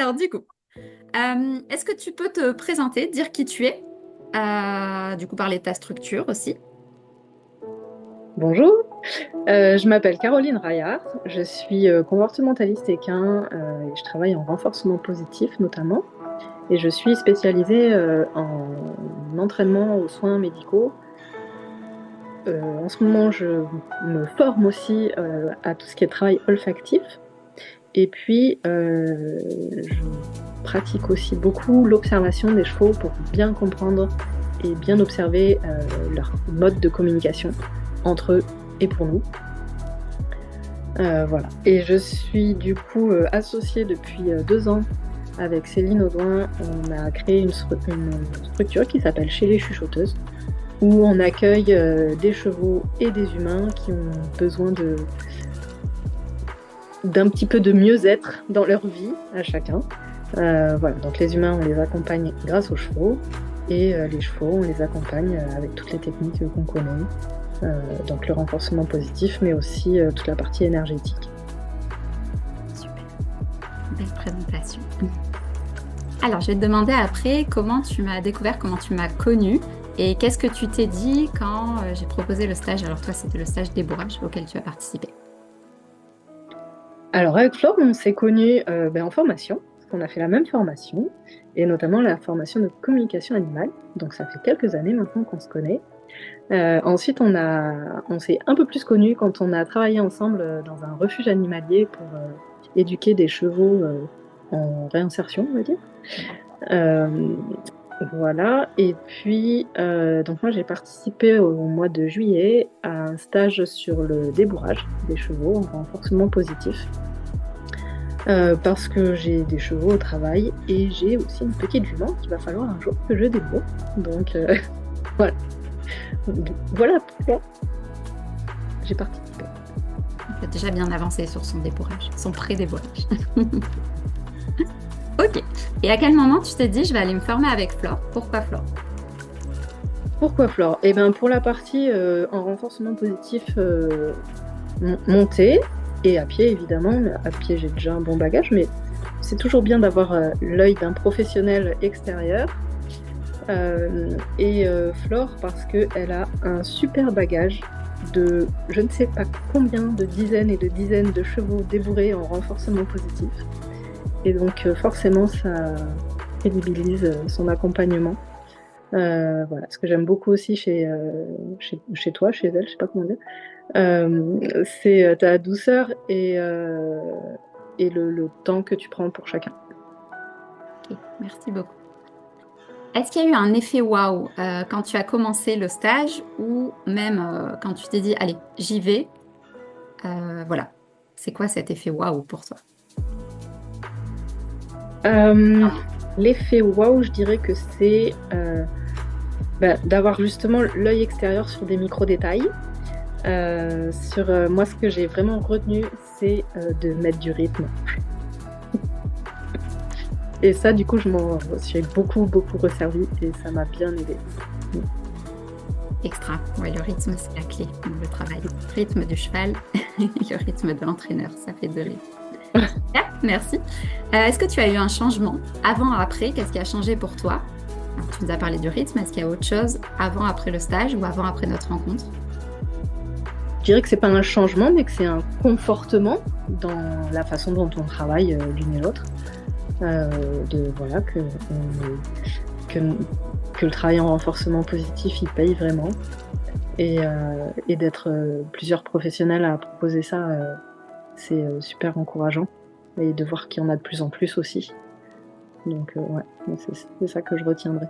Alors du coup, est-ce que tu peux te présenter, dire qui tu es, du coup parler de ta structure aussi? Bonjour, je m'appelle Caroline Raillard, je suis comportementaliste équin et je travaille en renforcement positif notamment. Et je suis spécialisée en entraînement aux soins médicaux. En ce moment, je me forme aussi à tout ce qui est travail olfactif. Et puis, je pratique aussi beaucoup l'observation des chevaux pour bien comprendre et bien observer leur mode de communication entre eux et pour nous. Voilà. Et je suis du coup associée depuis 2 ans avec Céline Audouin. On a créé une structure qui s'appelle Chez les Chuchoteuses, où on accueille des chevaux et des humains qui ont besoin d'un petit peu de mieux-être dans leur vie à chacun. Voilà. Donc les humains, on les accompagne grâce aux chevaux, et les chevaux, on les accompagne avec toutes les techniques qu'on connaît. Donc le renforcement positif, mais aussi toute la partie énergétique. Super, belle présentation. Alors, je vais te demander après comment tu m'as découvert, comment tu m'as connue et qu'est-ce que tu t'es dit quand j'ai proposé le stage. Alors toi, c'était le stage débourrage auquel tu as participé. Alors avec Flore, on s'est connus en formation, parce qu'on a fait la même formation, et notamment la formation de communication animale. Donc ça fait quelques années maintenant qu'on se connaît. Ensuite, on s'est un peu plus connus quand on a travaillé ensemble dans un refuge animalier pour éduquer des chevaux en réinsertion, on va dire. Euh, voilà. Et puis, donc moi, j'ai participé au mois de juillet à un stage sur le débourrage des chevaux en renforcement positif. Parce que j'ai des chevaux au travail et j'ai aussi une petite jument qu'il va falloir un jour que je débourre. Donc, voilà. Voilà pourquoi j'ai participé. Tu as déjà bien avancé sur son débourrage, son pré-débourrage. Ok. Et à quel moment tu t'es dit, je vais aller me former avec Flore? Pourquoi Flore? Pourquoi Flore? Eh bien, pour la partie en renforcement positif montée, et à pied évidemment. À pied, j'ai déjà un bon bagage, mais c'est toujours bien d'avoir l'œil d'un professionnel extérieur. Et Flore, parce qu'elle a un super bagage de je ne sais pas combien de dizaines et de dizaines de chevaux débourrés en renforcement positif. Et donc forcément, ça crédibilise son accompagnement. Voilà. Ce que j'aime beaucoup aussi chez toi, chez elle, je sais pas comment dire, c'est ta douceur et le temps que tu prends pour chacun. Ok, merci beaucoup. Est-ce qu'il y a eu un effet waouh quand tu as commencé le stage ou même quand tu t'es dit, allez, j'y vais, voilà. C'est quoi cet effet waouh pour toi? Euh, L'effet waouh, je dirais que c'est d'avoir justement l'œil extérieur sur des micro-détails. Moi, ce que j'ai vraiment retenu, c'est de mettre du rythme. Et ça, du coup, je m'en suis beaucoup, beaucoup resservie et ça m'a bien aidée. Extra. Ouais, le rythme, c'est la clé dans le travail. Le rythme du cheval et le rythme de l'entraîneur, ça fait deux rythmes. Ah, merci. Est-ce que tu as eu un changement avant, après? Qu'est-ce qui a changé pour toi? Alors, tu nous as parlé du rythme. Est-ce qu'il y a autre chose avant, après le stage ou avant, après notre rencontre? Je dirais que c'est pas un changement, mais que c'est un confortement dans la façon dont on travaille l'une et l'autre. Voilà, que, que le travail en renforcement positif, il paye vraiment. Et d'être plusieurs professionnels à proposer ça, c'est super encourageant. Et de voir qu'il y en a de plus en plus aussi. Donc, ouais, c'est ça que je retiendrai.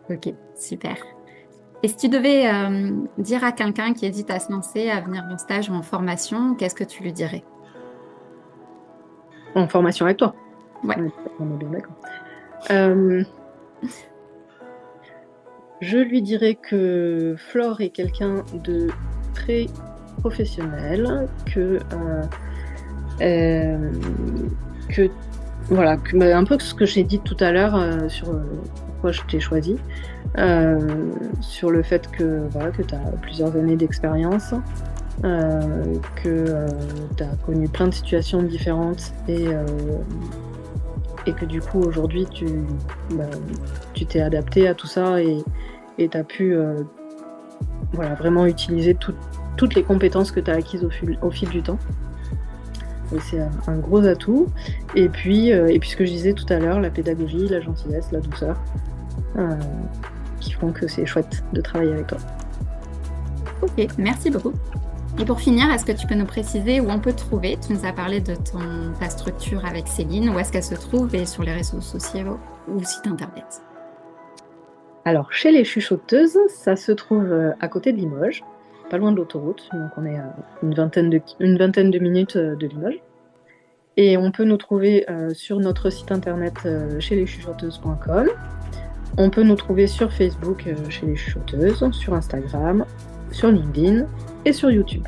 Ok, super. Et si tu devais dire à quelqu'un qui hésite à se lancer, à venir en stage ou en formation, qu'est-ce que tu lui dirais? En formation avec toi. Ouais. On est bien d'accord. Euh, je lui dirais que Flore est quelqu'un de très professionnel, euh, que voilà, un peu ce que j'ai dit tout à l'heure sur pourquoi je t'ai choisi, sur le fait que voilà, que tu as plusieurs années d'expérience, que tu as connu plein de situations différentes et que du coup aujourd'hui tu t'es adapté à tout ça et tu as pu vraiment utiliser toutes les compétences que tu as acquises au fil du temps. Et c'est un gros atout. Et puis ce que je disais tout à l'heure, la pédagogie, la gentillesse, la douceur, qui font que c'est chouette de travailler avec toi. Ok, merci beaucoup. Et pour finir, est-ce que tu peux nous préciser où on peut te trouver? Tu nous as parlé de ta structure avec Céline, où est-ce qu'elle se trouve et sur les réseaux sociaux ou site internet? Alors, chez les Chuchoteuses, ça se trouve à côté de Limoges, pas loin de l'autoroute, donc on est à une vingtaine de minutes de Limoges. Et on peut nous trouver sur notre site internet chez leschuchoteuses.com. On peut nous trouver sur Facebook chez les Chuchoteuses, sur Instagram, sur LinkedIn et sur YouTube.